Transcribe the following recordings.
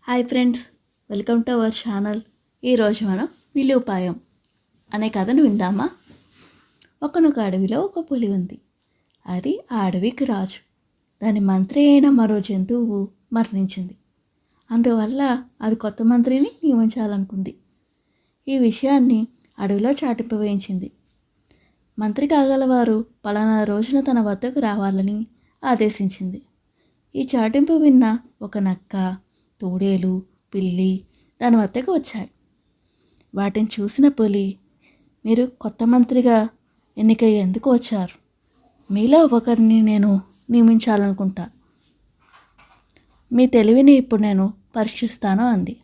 Hi friends, welcome to our channel. ఈరోజు మనం విలుపాయం అనే కథను విందామా. ఒకనొక అడవిలో ఒక పులి ఉంది. అది ఆ అడవికి రాజు. దాని మంత్రి అయిన మరో జంతువు మరణించింది. అందువల్ల అది కొత్త మంత్రిని నియమించాలనుకుంది. ఈ విషయాన్ని అడవిలో చాటింపు వేయించింది. మంత్రి కాగలవారు పలానా రోజున తన వద్దకు రావాలని ఆదేశించింది. ఈ చాటింపు విన్న ఒక నక్క, తోడేలు, పిల్లి దాని వద్దకు వచ్చాయి. వాటిని చూసిన పులి, మీరు కొత్త మంత్రిగా ఎన్నికై ఎందుకు వచ్చారు? మీలో ఒకరిని నేను నియమించాలనుకుంటా. మీ తెలివిని ఇప్పుడు నేను పరీక్షిస్తాను అంది.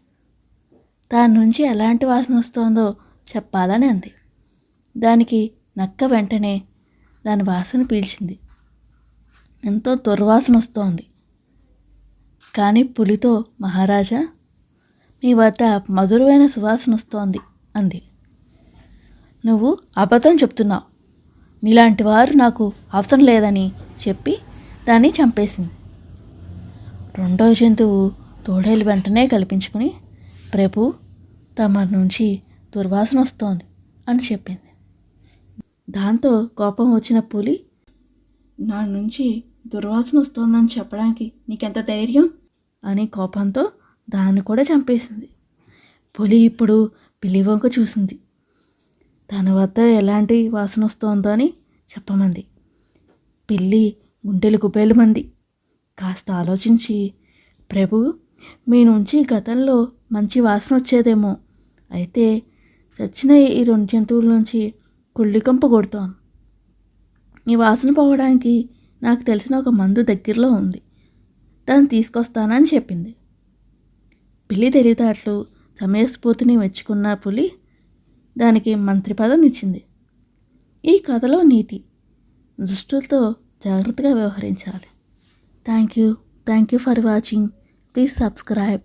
దాని నుంచి ఎలాంటి వాసన వస్తుందో చెప్పాలని అంది. దానికి నక్క వెంటనే దాని వాసన పీల్చింది. ఎంతో దుర్వాసన వస్తోంది. కానీ పులితో, మహారాజా, మీ వద్ద మధురమైన సువాసన వస్తోంది అంది. నువ్వు అబద్ధం చెప్తున్నావు. నీలాంటి వారు నాకు అవసరం లేదని చెప్పి దాన్ని చంపేసింది. రెండో జంతువు తోడేలు వెంటనే కల్పించుకుని, ప్రభు, తమ నుంచి దుర్వాసన వస్తోంది అని చెప్పింది. దాంతో కోపం వచ్చిన పులి, నా నుంచి దుర్వాసన వస్తోందని చెప్పడానికి నీకెంత ధైర్యం అని కోపంతో దాన్ని కూడా చంపేసింది. పులి ఇప్పుడు పిల్లి వంక చూసింది. తన వద్ద ఎలాంటి వాసన వస్తోందో అని చెప్పమంది. పిల్లి గుండెలు గుబేలుమంది. కాస్త ఆలోచించి, ప్రభు, మీ నుంచి గతంలో మంచి వాసన వచ్చేదేమో. అయితే చచ్చిన ఈ రెండు జంతువుల నుంచి కుళ్ళికంపు కొడుతోంది. ఈ వాసన పోవడానికి నాకు తెలిసిన ఒక మందు దగ్గరలో ఉంది. దాన్ని తీసుకొస్తానని చెప్పింది. పిల్లి తెలివితేటలు, సమయస్ఫూర్తిని మెచ్చుకున్న పులి దానికి మంత్రి పదం ఇచ్చింది. ఈ కథలో నీతి, దుష్టులతో జాగ్రత్తగా వ్యవహరించాలి. Thank you for watching. Please subscribe.